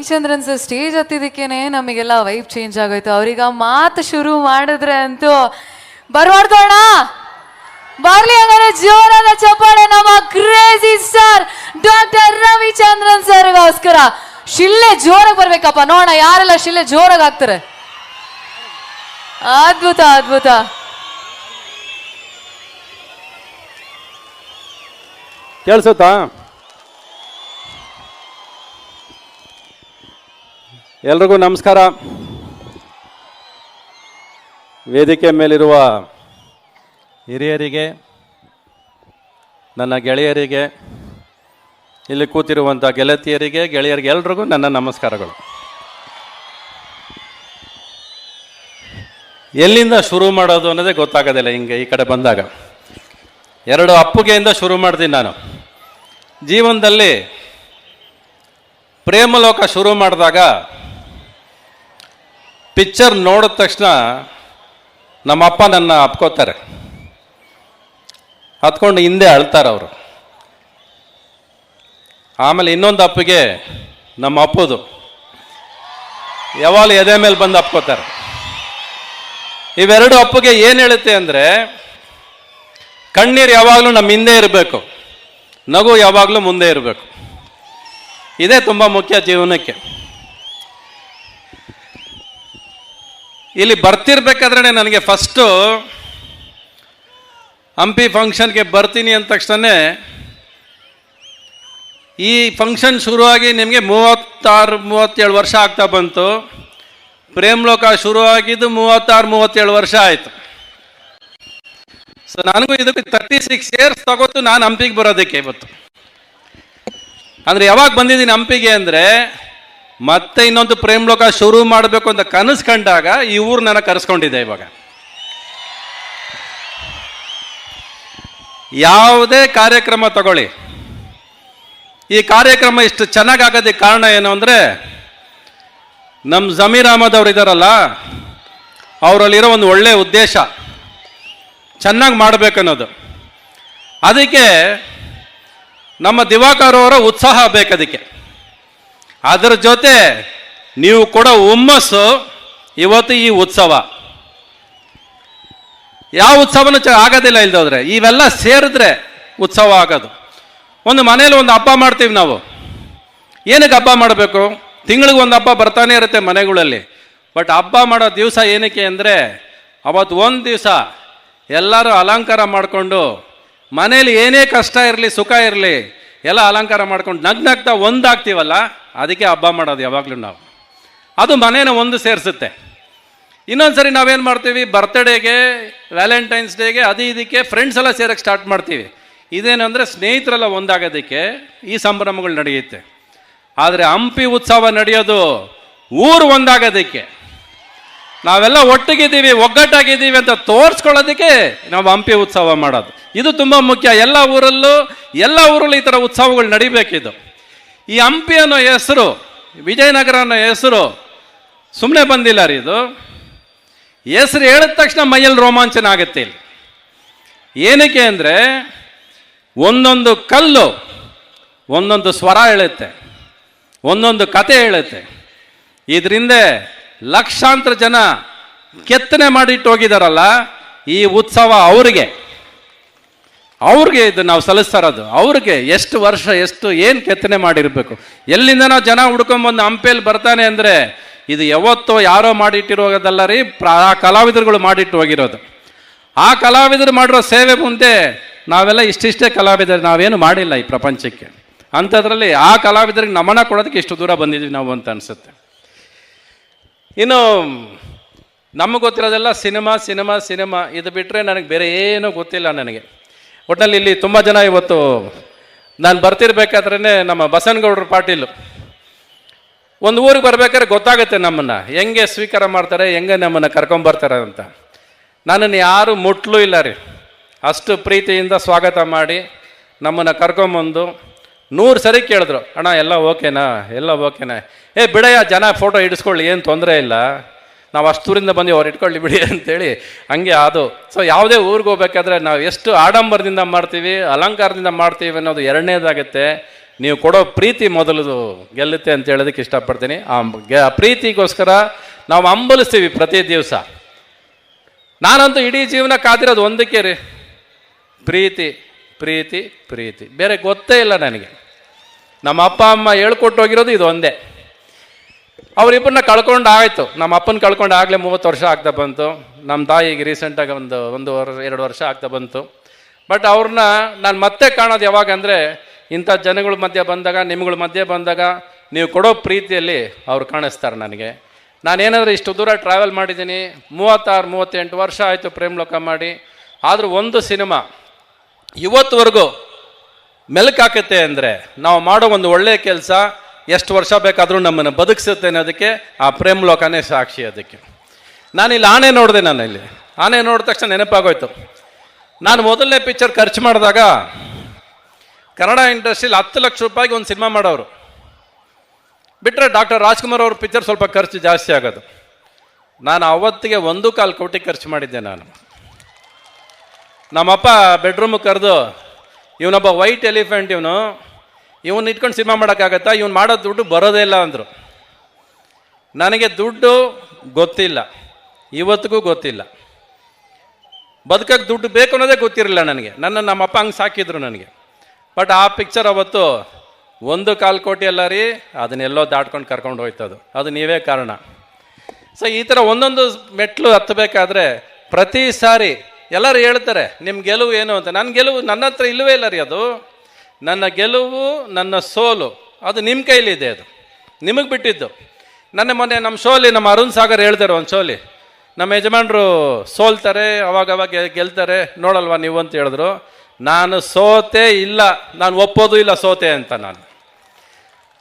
Ravichandran sir stage ಹತ್ತಿದಕ್ಕೇನೆ ನಮಗೆಲ್ಲ vibe change ಆಗೋಯ್ತು. ಅವ್ರೀಗ ಮಾತು ಶುರು ಮಾಡಿದ್ರೆ ಅಂತೂ ಬರ್ವಾಡ್ತೋಣ. ಬರ್ಲಿ ಹಂಗಾರೆ ಜೋರಾದ ಚಪ್ಪಾಳೆ ನಮ್ಮ ಕ್ರೇಜಿ ಸ್ಟಾರ್ ಡಾಕ್ಟರ್ ರವಿಚಂದ್ರನ್ ಸರ್ಗೋಸ್ಕರ. ಶಿಲ್ಲೆ ಜೋರಾಗಿ ಬರ್ಬೇಕಪ್ಪ, ನೋಡೋಣ ಯಾರೆಲ್ಲ ಶಿಲ್ಲೆ ಜೋರಾಗಿ ಹಾಕ್ತಾರೆ. ಅದ್ಭುತ ಅದ್ಭುತ. ಕೇಳಿಸುತ್ತಾ? ಎಲ್ರಿಗೂ ನಮಸ್ಕಾರ. ವೇದಿಕೆ ಮೇಲಿರುವ ಹಿರಿಯರಿಗೆ, ನನ್ನ ಗೆಳೆಯರಿಗೆ, ಇಲ್ಲಿ ಕೂತಿರುವಂಥ ಗೆಳತಿಯರಿಗೆ, ಗೆಳೆಯರಿಗೆ ಎಲ್ರಿಗೂ ನನ್ನ ನಮಸ್ಕಾರಗಳು. ಎಲ್ಲಿಂದ ಶುರು ಮಾಡೋದು ಅನ್ನೋದೇ ಗೊತ್ತಾಗೋದಿಲ್ಲ. ಹಿಂಗೆ ಈ ಕಡೆ ಬಂದಾಗ ಎರಡು ಅಪ್ಪುಗೆಯಿಂದ ಶುರು ಮಾಡ್ತೀನಿ ನಾನು. ಜೀವನದಲ್ಲಿ ಪ್ರೇಮಲೋಕ ಶುರು ಮಾಡಿದಾಗ ಪಿಕ್ಚರ್ ನೋಡಿದ ತಕ್ಷಣ ನಮ್ಮಪ್ಪ ನನ್ನ ಅಪ್ಕೋತಾರೆ, ಹತ್ಕೊಂಡು ಹಿಂದೆ ಅಳ್ತಾರೆ ಅವರು. ಆಮೇಲೆ ಇನ್ನೊಂದು ಅಪ್ಪಿಗೆ ನಮ್ಮ ಅಪ್ಪದು ಯಾವಾಗಲೂ ಎದೆ ಮೇಲೆ ಬಂದು ಅಪ್ಕೋತಾರೆ. ಇವೆರಡು ಅಪ್ಪಿಗೆ ಏನು ಹೇಳುತ್ತೆ ಅಂದರೆ, ಕಣ್ಣೀರು ಯಾವಾಗಲೂ ನಮ್ಮ ಹಿಂದೆ ಇರಬೇಕು, ನಗು ಯಾವಾಗಲೂ ಮುಂದೆ ಇರಬೇಕು. ಇದೇ ತುಂಬ ಮುಖ್ಯ ಜೀವನಕ್ಕೆ. ಇಲ್ಲಿ ಬರ್ತಿರ್ಬೇಕಾದ್ರೆ ನನಗೆ ಫಸ್ಟು ಹಂಪಿ ಫಂಕ್ಷನ್ಗೆ ಬರ್ತೀನಿ ಅಂದ ತಕ್ಷಣ ಈ ಫಂಕ್ಷನ್ ಶುರುವಾಗಿ ನಿಮಗೆ 36-37 ವರ್ಷ ಆಗ್ತಾ ಬಂತು. ಪ್ರೇಮ್ಲೋಕ ಶುರುವಾಗಿದ್ದು 36-37 ವರ್ಷ ಆಯಿತು. ಸೊ ನನಗೂ ಇದಕ್ಕೆ 36 ಇಯರ್ಸ್ ತಗೋತು ನಾನು ಹಂಪಿಗೆ ಬರೋದಕ್ಕೆ ಇವತ್ತು. ಅಂದರೆ ಯಾವಾಗ ಬಂದಿದ್ದೀನಿ ಹಂಪಿಗೆ ಅಂದರೆ, ಮತ್ತೆ ಇನ್ನೊಂದು ಪ್ರೇಮ್ಲೋಕ ಶುರು ಮಾಡಬೇಕು ಅಂತ ಕನಸು ಕಂಡಾಗ ಈ ಊರು ನನ್ನ ಕರೆಸ್ಕೊಂಡಿದ್ದೆ. ಇವಾಗ ಯಾವುದೇ ಕಾರ್ಯಕ್ರಮ ತಗೊಳ್ಳಿ, ಈ ಕಾರ್ಯಕ್ರಮ ಇಷ್ಟು ಚೆನ್ನಾಗಾಗೋದಕ್ಕೆ ಕಾರಣ ಏನು ಅಂದರೆ, ನಮ್ಮ ಜಮೀರ್ ಅಹಮದ್ ಅವರು ಇದ್ದಾರಲ್ಲ, ಅವರಲ್ಲಿರೋ ಒಂದು ಒಳ್ಳೆಯ ಉದ್ದೇಶ ಚೆನ್ನಾಗಿ ಮಾಡಬೇಕನ್ನೋದು. ಅದಕ್ಕೆ ನಮ್ಮ ದಿವಾಕರ್ ಅವರ ಉತ್ಸಾಹ ಬೇಕದಕ್ಕೆ. ಅದರ ಜೊತೆ ನೀವು ಕೊಡೋ ಹುಮ್ಮಸ್ಸು ಇವತ್ತು ಈ ಉತ್ಸವ. ಯಾವ ಉತ್ಸವನೂ ಆಗೋದಿಲ್ಲ ಇಲ್ದೋದ್ರೆ, ಇವೆಲ್ಲ ಸೇರಿದ್ರೆ ಉತ್ಸವ ಆಗೋದು. ಒಂದು ಮನೇಲಿ ಒಂದು ಹಬ್ಬ ಮಾಡ್ತೀವಿ ನಾವು. ಏನಕ್ಕೆ ಹಬ್ಬ ಮಾಡಬೇಕು? ತಿಂಗಳಿಗೆ ಒಂದು ಹಬ್ಬ ಬರ್ತಾನೆ ಇರುತ್ತೆ ಮನೆಗಳಲ್ಲಿ. ಬಟ್ ಹಬ್ಬ ಮಾಡೋ ದಿವಸ ಏನಕ್ಕೆ ಅಂದರೆ, ಅವತ್ತು ಒಂದು ದಿವಸ ಎಲ್ಲರೂ ಅಲಂಕಾರ ಮಾಡಿಕೊಂಡು, ಮನೇಲಿ ಏನೇ ಕಷ್ಟ ಇರಲಿ ಸುಖ ಇರಲಿ ಎಲ್ಲ ಅಲಂಕಾರ ಮಾಡ್ಕೊಂಡು ನಗ್ನಗ್ತಾ ಒಂದಾಗ್ತೀವಲ್ಲ, ಅದಕ್ಕೆ ಹಬ್ಬ ಮಾಡೋದು ಯಾವಾಗಲೂ ನಾವು. ಅದು ಮನೇನ ಒಂದು ಸೇರಿಸುತ್ತೆ. ಇನ್ನೊಂದು ಸರಿ ನಾವೇನು ಮಾಡ್ತೀವಿ, ಬರ್ತ್ಡೇಗೆ, ವ್ಯಾಲೆಂಟೈನ್ಸ್ ಡೇಗೆ, ಅದು ಇದಕ್ಕೆ ಫ್ರೆಂಡ್ಸ್ ಎಲ್ಲ ಸೇರಕ್ಕೆ ಸ್ಟಾರ್ಟ್ ಮಾಡ್ತೀವಿ. ಇದೇನು ಅಂದರೆ ಸ್ನೇಹಿತರೆಲ್ಲ ಒಂದಾಗೋದಕ್ಕೆ ಈ ಸಂಭ್ರಮಗಳು ನಡೆಯುತ್ತೆ. ಆದರೆ ಹಂಪಿ ಉತ್ಸವ ನಡೆಯೋದು ಊರು ಒಂದಾಗೋದಕ್ಕೆ, ನಾವೆಲ್ಲ ಒಟ್ಟಿಗಿದ್ದೀವಿ, ಒಗ್ಗಟ್ಟಾಗಿದ್ದೀವಿ ಅಂತ ತೋರಿಸ್ಕೊಳ್ಳೋದಕ್ಕೆ ನಾವು ಹಂಪಿ ಉತ್ಸವ ಮಾಡೋದು. ಇದು ತುಂಬ ಮುಖ್ಯ. ಎಲ್ಲ ಊರಲ್ಲೂ ಈ ಥರ ಉತ್ಸವಗಳು ನಡಿಬೇಕಿದು. ಈ ಹಂಪಿ ಅನ್ನೋ ಹೆಸರು, ವಿಜಯನಗರ ಅನ್ನೋ ಹೆಸರು ಸುಮ್ಮನೆ ಬಂದಿಲ್ಲ ರೀ. ಇದು ಹೆಸರು ಹೇಳಿದ ತಕ್ಷಣ ಮೈಯಲ್ಲಿ ರೋಮಾಂಚನ ಆಗುತ್ತೆ. ಇಲ್ಲಿ ಏನಕ್ಕೆ ಅಂದರೆ, ಒಂದೊಂದು ಕಲ್ಲು ಒಂದೊಂದು ಸ್ವರ ಹೇಳುತ್ತೆ, ಒಂದೊಂದು ಕತೆ ಹೇಳುತ್ತೆ. ಇದರಿಂದ ಲಕ್ಷಾಂತರ ಜನ ಕೆತ್ತನೆ ಮಾಡಿಟ್ಟು ಹೋಗಿದಾರಲ್ಲ, ಈ ಉತ್ಸವ ಅವ್ರಿಗೆ ಇದು ನಾವು ಸಲ್ಲಿಸ್ತಾ ಇರೋದು. ಅವ್ರಿಗೆ ಎಷ್ಟು ವರ್ಷ, ಏನು ಕೆತ್ತನೆ ಮಾಡಿರಬೇಕು, ಎಲ್ಲಿಂದನೋ ಜನ ಹುಡ್ಕೊಂಬಂದು ಹಂಪಿಯಲ್ಲಿ ಬರ್ತಾನೆ ಅಂದರೆ, ಇದು ಯಾವತ್ತೋ ಯಾರೋ ಮಾಡಿಟ್ಟಿರೋದಲ್ಲ ರೀ, ಆ ಕಲಾವಿದರುಗಳು ಮಾಡಿಟ್ಟು ಹೋಗಿರೋದು. ಆ ಕಲಾವಿದರು ಮಾಡಿರೋ ಸೇವೆ ಮುಂದೆ ನಾವೆಲ್ಲ ಇಷ್ಟಿಷ್ಟೇ ಕಲಾವಿದರು, ನಾವೇನು ಮಾಡಿಲ್ಲ ಈ ಪ್ರಪಂಚಕ್ಕೆ. ಅಂಥದ್ರಲ್ಲಿ ಆ ಕಲಾವಿದರಿಗೆ ನಮನ ಕೊಡೋದಕ್ಕೆ ಇಷ್ಟು ದೂರ ಬಂದಿದ್ವಿ ನಾವು ಅಂತ ಅನಿಸುತ್ತೆ. ಇನ್ನು ನಮಗೆ ಗೊತ್ತಿರೋದೆಲ್ಲ ಸಿನಿಮಾ ಇದು ಬಿಟ್ಟರೆ ನನಗೆ ಬೇರೆ ಏನೂ ಗೊತ್ತಿಲ್ಲ ನನಗೆ. ಒಟ್ಟಿನಲ್ಲಿ ಇಲ್ಲಿ ತುಂಬ ಜನ ಇವತ್ತು ನಾನು ಬರ್ತಿರ್ಬೇಕಾದ್ರೇ ನಮ್ಮ ಬಸನಗೌಡರು ಪಾಟೀಲು ಒಂದು ಊರಿಗೆ ಬರ್ಬೇಕಾದ್ರೆ ಗೊತ್ತಾಗುತ್ತೆ ನಮ್ಮನ್ನು ಹೆಂಗೆ ಸ್ವೀಕಾರ ಮಾಡ್ತಾರೆ, ಹೆಂಗೆ ನಮ್ಮನ್ನು ಕರ್ಕೊಂಬರ್ತಾರೆ ಅಂತ. ನನ್ನನ್ನು ಯಾರು ಮುಟ್ಲೂ ಇಲ್ಲ ರೀ. ಅಷ್ಟು ಪ್ರೀತಿಯಿಂದ ಸ್ವಾಗತ ಮಾಡಿ ನಮ್ಮನ್ನು ಕರ್ಕೊಂಬಂದು 100 ಸರಿ ಕೇಳಿದ್ರು, ಅಣ್ಣ ಎಲ್ಲ ಓಕೆನಾ, ಎಲ್ಲ ಓಕೆನಾ, ಬಿಡಯ್ಯ ಜನ ಫೋಟೋ ಹಿಡಿಸ್ಕೊಳ್ಳಿ, ಏನು ತೊಂದರೆ ಇಲ್ಲ, ನಾವು ಅಷ್ಟೂರಿಂದ ಬಂದು ಅವ್ರು ಇಟ್ಕೊಳ್ಳಿ ಬಿಡಿ ಅಂತೇಳಿ ಹಂಗೆ ಅದು. ಸೊ ಯಾವುದೇ ಊರಿಗೆ ಹೋಗ್ಬೇಕಾದ್ರೆ ನಾವು ಎಷ್ಟು ಆಡಂಬರದಿಂದ ಮಾಡ್ತೀವಿ, ಅಲಂಕಾರದಿಂದ ಮಾಡ್ತೀವಿ ಅನ್ನೋದು ಎರಡನೇದಾಗುತ್ತೆ. ನೀವು ಕೊಡೋ ಪ್ರೀತಿ ಮೊದಲು ಗೆಲ್ಲುತ್ತೆ ಅಂತ ಹೇಳೋದಕ್ಕೆ ಇಷ್ಟಪಡ್ತೀನಿ. ಆ ಪ್ರೀತಿಗೋಸ್ಕರ ನಾವು ಹಂಬಲಿಸ್ತೀವಿ ಪ್ರತಿ ದಿವಸ. ನಾನಂತೂ ಇಡೀ ಜೀವನ ಕಾದಿರೋದು ಒಂದಕ್ಕೆ ರೀ, ಪ್ರೀತಿ ಪ್ರೀತಿ ಪ್ರೀತಿ, ಬೇರೆ ಗೊತ್ತೇ ಇಲ್ಲ ನನಗೆ. ನಮ್ಮ ಅಪ್ಪ ಅಮ್ಮ ಹೇಳ್ಕೊಟ್ಟು ಹೋಗಿರೋದು ಇದು ಒಂದೇ. ಅವರಿಬ್ಬರನ್ನ ಕಳ್ಕೊಂಡು ಆಯಿತು. ನಮ್ಮ ಅಪ್ಪನ ಕಳ್ಕೊಂಡು ಆಗಲೇ 30 ವರ್ಷ ಆಗ್ತಾ ಬಂತು. ನಮ್ಮ ತಾಯಿಗೆ ರೀಸೆಂಟಾಗಿ ಒಂದು 2 ವರ್ಷ ಆಗ್ತಾ ಬಂತು. ಬಟ್ ಅವ್ರನ್ನ ನಾನು ಮತ್ತೆ ಕಾಣೋದು ಯಾವಾಗ ಅಂದರೆ, ಇಂಥ ಜನಗಳ ಮಧ್ಯೆ ಬಂದಾಗ, ನಿಮ್ಗಳ ಮಧ್ಯೆ ಬಂದಾಗ ನೀವು ಕೊಡೋ ಪ್ರೀತಿಯಲ್ಲಿ ಅವ್ರು ಕಾಣಿಸ್ತಾರೆ ನನಗೆ. ನಾನೇನಾದರೂ ಇಷ್ಟು ದೂರ ಟ್ರಾವೆಲ್ ಮಾಡಿದ್ದೀನಿ, 36-38 ವರ್ಷ ಆಯಿತು ಪ್ರೇಮ್ಲೋಕ ಮಾಡಿ. ಆದರೂ ಒಂದು ಸಿನಿಮಾ ಇವತ್ತುವರೆಗೂ ಮೆಲುಕಾಕತ್ತೆ ಅಂದರೆ, ನಾವು ಮಾಡೋ ಒಂದು ಒಳ್ಳೆಯ ಕೆಲಸ ಎಷ್ಟು ವರ್ಷ ಬೇಕಾದರೂ ನಮ್ಮನ್ನು ಬದುಕಿಸುತ್ತೆ ಅನ್ನೋದಕ್ಕೆ ಆ ಪ್ರೇಮ್ಲೋಕನೇ ಸಾಕ್ಷಿ. ಅದಕ್ಕೆ ನಾನಿಲ್ಲಿ ಆನೆ ನೋಡಿದೆ. ನಾನು ಇಲ್ಲಿ ಆನೆ ನೋಡಿದ ತಕ್ಷಣ ನೆನಪಾಗೋಯ್ತು. ನಾನು ಮೊದಲನೇ ಪಿಕ್ಚರ್ ಖರ್ಚು ಮಾಡಿದಾಗ ಕನ್ನಡ ಇಂಡಸ್ಟ್ರಿಲಿ 10 ಲಕ್ಷ ರೂಪಾಯಿಗೆ ಒಂದು ಸಿನಿಮಾ ಮಾಡೋರು. ಬಿಟ್ಟರೆ ಡಾಕ್ಟರ್ ರಾಜ್ಕುಮಾರ್ ಅವ್ರ ಪಿಕ್ಚರ್ ಸ್ವಲ್ಪ ಖರ್ಚು ಜಾಸ್ತಿ ಆಗೋದು. ನಾನು ಅವತ್ತಿಗೆ 1.25 ಕೋಟಿ ಖರ್ಚು ಮಾಡಿದ್ದೆ. ನಾನು ನಮ್ಮಪ್ಪ ಬೆಡ್ರೂಮಿಗೆ ಕರೆದು, ಇವನೊಬ್ಬ ವೈಟ್ ಎಲಿಫೆಂಟ್, ಇವನು ಇಟ್ಕೊಂಡು ಸಿನಿಮಾ ಮಾಡೋಕ್ಕಾಗತ್ತಾ, ಇವನು ಮಾಡೋ ದುಡ್ಡು ಬರೋದೇ ಇಲ್ಲ ಅಂದರು. ನನಗೆ ದುಡ್ಡು ಗೊತ್ತಿಲ್ಲ, ಇವತ್ತಿಗೂ ಗೊತ್ತಿಲ್ಲ. ಬದುಕಕ್ಕೆ ದುಡ್ಡು ಬೇಕು ಅನ್ನೋದೇ ಗೊತ್ತಿರಲಿಲ್ಲ ನನಗೆ. ನಮ್ಮಪ್ಪ ಹಂಗೆ ಸಾಕಿದ್ರು ನನಗೆ. ಬಟ್ ಆ ಪಿಕ್ಚರ್ ಅವತ್ತು 1.25 ಕೋಟಿ ಅಲ್ಲ ರೀ, ಅದನ್ನೆಲ್ಲೋ ದಾಟ್ಕೊಂಡು ಕರ್ಕೊಂಡು ಹೋಯ್ತದು. ಅದು ನೀವೇ ಕಾರಣ. ಸೊ ಈ ಥರ ಒಂದೊಂದು ಮೆಟ್ಲು ಹತ್ತಬೇಕಾದ್ರೆ ಪ್ರತಿ ಸಾರಿ ಎಲ್ಲರೂ ಹೇಳ್ತಾರೆ ನಿಮ್ಮ ಗೆಲುವು ಏನು ಅಂತ. ನನ್ನ ಗೆಲುವು ನನ್ನ ಹತ್ರ ಇಲ್ಲವೇ ಇಲ್ಲ ರೀ. ಅದು ನನ್ನ ಗೆಲುವು, ನನ್ನ ಸೋಲು ಅದು ನಿಮ್ಮ ಕೈಲಿದೆ, ಅದು ನಿಮಗೆ ಬಿಟ್ಟಿದ್ದು. ಮೊನ್ನೆ ನಮ್ಮ ಶೋಲಿ ನಮ್ಮ ಅರುಣ್ ಸಾಗರ್ ಹೇಳ್ತಾರೆ, ಒಂದು ಶೋಲಿ, ನಮ್ಮ ಯಜಮಾನ್ರು ಸೋಲ್ತಾರೆ, ಅವಾಗ ಗೆಲ್ತಾರೆ, ನೋಡಲ್ವಾ ನೀವು ಅಂತ ಹೇಳಿದ್ರು. ನಾನು ಸೋತೆ ಇಲ್ಲ, ನಾನು ಒಪ್ಪೋದು ಇಲ್ಲ ಸೋತೆ ಅಂತ.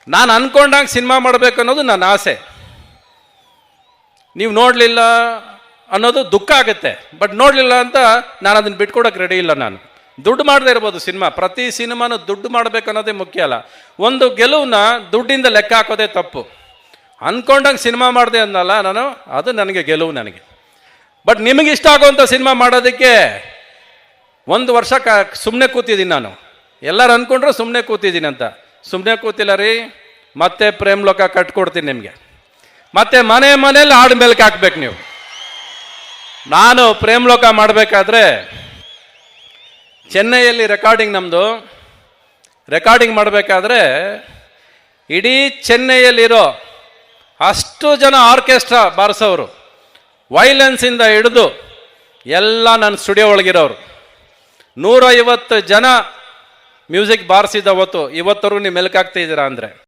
ನಾನು ಅನ್ಕೊಂಡಾಗ ಸಿನಿಮಾ ಮಾಡಬೇಕು ಅನ್ನೋದು ನನ್ನ ಆಸೆ. ನೀವು ನೋಡಲಿಲ್ಲ ಅನ್ನೋದು ದುಃಖ ಆಗುತ್ತೆ. ಬಟ್ ನೋಡಲಿಲ್ಲ ಅಂತ ನಾನು ಅದನ್ನು ಬಿಟ್ಕೊಡೋಕೆ ರೆಡಿ ಇಲ್ಲ. ನಾನು ದುಡ್ಡು ಮಾಡದೇ ಇರ್ಬೋದು ಸಿನಿಮಾ, ಪ್ರತಿ ಸಿನಿಮಾನು ದುಡ್ಡು ಮಾಡಬೇಕು ಅನ್ನೋದೇ ಮುಖ್ಯ ಅಲ್ಲ. ಒಂದು ಗೆಲುವನ್ನ ದುಡ್ಡಿಂದ ಲೆಕ್ಕ ಹಾಕೋದೇ ತಪ್ಪು. ಅಂದ್ಕೊಂಡಂಗೆ ಸಿನಿಮಾ ಮಾಡಿದೆ ಅನ್ನಲ್ಲ ನಾನು, ಅದು ನನಗೆ ಗೆಲುವು ನನಗೆ. ಬಟ್ ನಿಮಗೆ ಇಷ್ಟ ಆಗುವಂಥ ಸಿನಿಮಾ ಮಾಡೋದಕ್ಕೆ 1 ವರ್ಷ ಸುಮ್ಮನೆ ಕೂತಿದ್ದೀನಿ ನಾನು. ಎಲ್ಲರೂ ಅಂದ್ಕೊಂಡ್ರು ಸುಮ್ಮನೆ ಕೂತಿದ್ದೀನಿ ಅಂತ. ಸುಮ್ಮನೆ ಕೂತಿಲ್ಲ ರೀ. ಮತ್ತೆ ಪ್ರೇಮ್ಲೋಕ ಕಟ್ಕೊಡ್ತೀನಿ ನಿಮಗೆ. ಮತ್ತೆ ಮನೇಲಿ ಹಾಡು ಮೇಲ್ಕೆ ಹಾಕ್ಬೇಕು ನೀವು. ನಾನು ಪ್ರೇಮ್ಲೋಕ ಮಾಡಬೇಕಾದ್ರೆ ಚೆನ್ನೈಯಲ್ಲಿ ನಮ್ಮದು ರೆಕಾರ್ಡಿಂಗ್ ಮಾಡಬೇಕಾದ್ರೆ ಇಡೀ ಚೆನ್ನೈಯಲ್ಲಿರೋ ಅಷ್ಟು ಜನ ಆರ್ಕೆಸ್ಟ್ರಾ ಬಾರಿಸೋರು, ವೈಲೆನ್ಸಿಂದ ಹಿಡಿದು ಎಲ್ಲ ನನ್ನ ಸ್ಟುಡಿಯೋ ಒಳಗಿರೋರು, 150 ಜನ ಮ್ಯೂಸಿಕ್ ಬಾರಿಸಿದ ಹೊತ್ತು ಇವತ್ತರೂ ನೀವು ಮೆಲ್ಕಾಗ್ತಾ ಇದ್ದೀರಾ ಅಂದರೆ